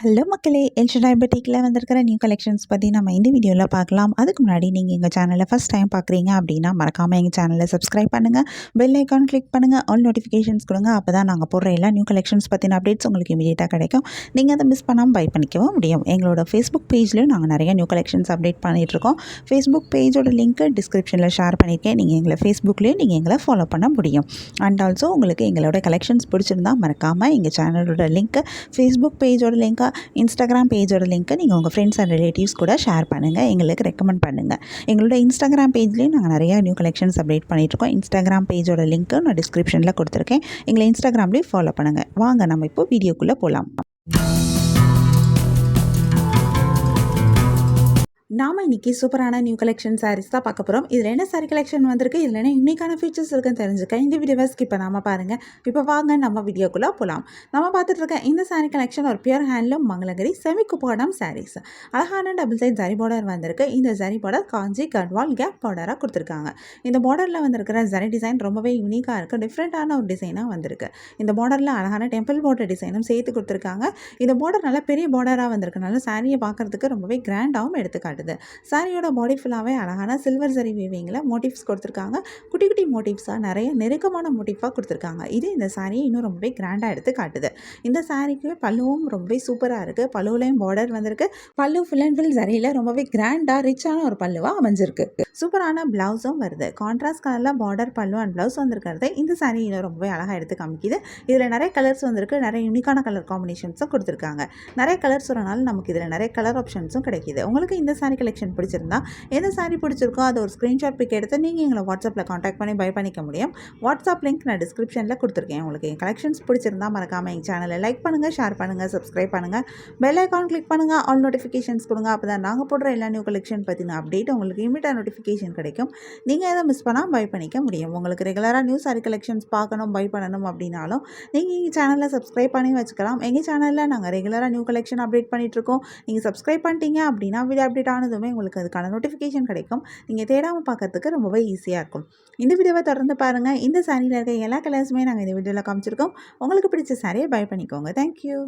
Hello மக்களே, El Shaddai பொட்டிக்கில் வந்திருக்கிற new collections பற்றி நம்ம இந்த வீடியோவில் பார்க்கலாம். அதுக்கு முன்னாடி நீங்கள் எங்கள் சேனலை ஃபஸ்ட் டைம் பார்க்குறீங்க அப்படின்னா மறக்காமல் எங்கள் சேனலை சப்ஸ்கிரைப் பண்ணுங்கள், பெல் ஐக்கான் கிளிக் பண்ணுங்கள், ஆல் நோட்டிஃபிகேஷன்ஸ் கொடுங்க. அப்போ தான் நாங்கள் போடுற எல்லா நியூ கலெக்ஷன்ஸ் பற்றின அப்டேட்ஸ் உங்களுக்கு இமீடியட்டாக கிடைக்கும். நீங்கள் அதை மிஸ் பண்ணாமல் பை பண்ணிக்கவும் முடியும். எங்களோட ஃபேஸ்புக் பேஜ்லேயும் நாங்கள் நிறைய நியூ கலெக்ஷன்ஸ் அப்டேட் பண்ணிகிட்ருக்கோம். ஃபேஸ்புக் பேஜோட லிங்க்கு டிஸ்கிரிப்ஷனில் ஷேர் பண்ணியிருக்கேன். நீங்கள் எங்களை ஃபேஸ்புக்லேயும் நீங்கள் எங்களை ஃபாலோ பண்ண முடியும். அண்ட் ஆல்சோ உங்களுக்கு எங்களோட கலெக்ஷன்ஸ் பிடிச்சிருந்தா மறக்காமல் எங்கள் சேனலோட லிங்க்கு, ஃபேஸ்புக் பேஜோட லிங்க்கை, இன்ஸ்டாகிராம் பேஜோட லிங்க்கை நீங்கள் உங்கள் ஃப்ரெண்ட்ஸ் அண்ட் ரிலேட்டிவ்ஸ் கூட ஷேர் பண்ணுங்கள், எங்களுக்கு ரெக்கமெண்ட் பண்ணுங்கள். எங்களோட இன்ஸ்டாகிராம் பேஜ்லேயும் நாங்கள் நிறையா நியூ கலெக்ஷன்ஸ் அப்டேட் பண்ணிகிட்ருக்கோம். இன்ஸ்டாகிராம் பேஜோட லிங்க்கு நான் டிஸ்கிரிப்ஷனில் கொடுத்துருக்கேன். எங்களை இன்ஸ்டாகிராம்லேயும் ஃபாலோ பண்ணுங்கள். வாங்க நம்ம இப்போ வீடியோக்குள்ளே போகலாம். நாம் இன்றைக்கி சூப்பரான நியூ கலெக்ஷன் சாரீஸ் தான் பார்க்க போகிறோம். இதில் என்ன சாரீ கலெக்ஷன் வந்திருக்கு, இதில் என்ன யூனிக்கான ஃபீச்சர்ஸ் இருக்குன்னு தெரிஞ்சுக்க இந்த வீடியோவை ஸ்கிப் பண்ணாமல் பாருங்கள். இப்போ வாங்க நம்ம வீடியோக்குள்ளே போகலாம். நம்ம பார்த்துட்டு இருக்க இந்த சாரீ கலெக்ஷன் ஒரு pure handloom Mangalagiri semi Kuppadam saris. அழகான டபுள் சைட் ஜரி பார்டர் வந்திருக்கு. இந்த ஜரி பார்டர் காஞ்சி கட்வால் கேப் பார்டராக கொடுத்துருக்காங்க. இந்த பார்டரில் வந்திருக்கிற ஜரி டிசைன் ரொம்பவே யூனிக்காக இருக்குது, டிஃப்ரெண்ட்டான ஒரு டிசைனாக வந்திருக்கு. இந்த பார்டரில் அழகான டெம்பிள் பார்டர் டிசைனும் சேர்த்து கொடுத்துருக்காங்க. இந்த பார்டர் நல்லா பெரிய பார்டராக வந்திருக்கனால சாரியை பார்க்குறதுக்கு ரொம்பவே கிராண்டாகவும் எடுத்துக்காட்டுது. சாரியோட பாடி ஃபுல்லாகவே அழகான சில்வர் ஜரி வீவிங்கில் மோட்டிவ்ஸ் கொடுத்துருக்காங்க. குட்டி குட்டி மோட்டிவ்ஸாக நிறைய நெருக்கமான மோட்டிவாக கொடுத்துருக்காங்க. இது இந்த சாரியை இன்னும் ரொம்பவே கிராண்டாக எடுத்து காட்டுது. இந்த சாரிக்கு பல்லுவும் ரொம்பவே சூப்பராக இருக்குது. பல்லுவிலையும் பார்டர் வந்திருக்கு. பல்லு ஃபுல் அண்ட் ஃபுல் ஜரியில் ரொம்பவே கிராண்டாக ரிச்சான ஒரு பல்லுவாக அமைஞ்சிருக்கு. சூப்பரான ப்ளவுஸும் வருது. கான்ட்ராஸ்ட் கலரில் பார்டர் பல்லு அண்ட் ப்ளவுஸ் வந்திருக்கிறது இந்த சாரி இன்னும் ரொம்பவே அழகாக எடுத்து காமிக்குது. இதில் நிறைய கலர்ஸ் வந்திருக்கு. நிறைய யூனிக்கான கலர் காம்பினேஷன்ஸும் கொடுத்துருக்காங்க. நிறைய கலர்ஸ் வரனால நமக்கு இதில் நிறைய கலர் ஆப்ஷன்ஸும் கிடைக்கிது. உங்களுக்கு இந்த சாரி கலெக்ஷன் பிடிச்சிருந்தா, எந்த சாரி பிடிச்சிருக்கோ அதை ஒரு ஸ்க்ரீன்ஷாட் பிக் எடுத்து நீங்கள் எங்களை வாட்ஸ்அப்பில் காண்டாக்ட் பண்ணி பை பண்ணிக்க முடியும். வாட்ஸ்அப் லிங்க் நான் டிஸ்கிரிப்ஷனில் கொடுத்துருக்கேன். உங்களுக்கு என் கலெக்ஷன்ஸ் பிடிச்சிருந்தா மறக்காமல் எங்கள் சேனலை லைக் பண்ணுங்கள், ஷேர் பண்ணுங்கள், சப்ஸ்கிரைப் பண்ணுங்கள், பெல் ஐக்கான் கிளிக் பண்ணுங்கள், ஆல் நோட்டிஃபிகேஷன்ஸ் கொடுங்க. அப்போ தான் நாங்கள் போடுற எல்லா நியூ கலெக்ஷன் பற்றின அப்டேட் உங்களுக்கு இமீடியட்டாக நோட்டிஃபிகேஷன் கிடைக்கும். நீங்கள் எதை மிஸ் பண்ணால் பை பண்ணிக்க முடியும். உங்களுக்கு ரெகுலராக நியூ சாரி கலெக்ஷன்ஸ் பார்க்கணும், பை பண்ணணும் அப்படின்னாலும் நீங்கள் எங்கள் சேனலில் சப்ஸ்கிரைப் பண்ணி வச்சுக்கலாம். எங்கள் சேனலில் நாங்கள் ரெகுலராக நியூ கலெக்ஷன் அப்டேட் பண்ணிகிட்ருக்கோம். நீங்கள் சப்ஸ்கிரைப் பண்ணிட்டீங்க அப்படின்னா வீடியோ அப்டேட் ஆனதுமே உங்களுக்கு அதுக்கான நோட்டிஃபிகேஷன் கிடைக்கும். நீங்கள் தேடாமல் பார்க்கறதுக்கு ரொம்பவே ஈஸியாக இருக்கும். இந்த வீடியோவை தொடர்ந்து பாருங்கள். இந்த சாரியில் இருக்க எல்லா கலர்ஸுமே நாங்கள் இந்த வீடியோவில் காமிச்சிருக்கோம். உங்களுக்கு பிடிச்ச சாரியை பை பண்ணிக்கோங்க. தேங்க்யூ.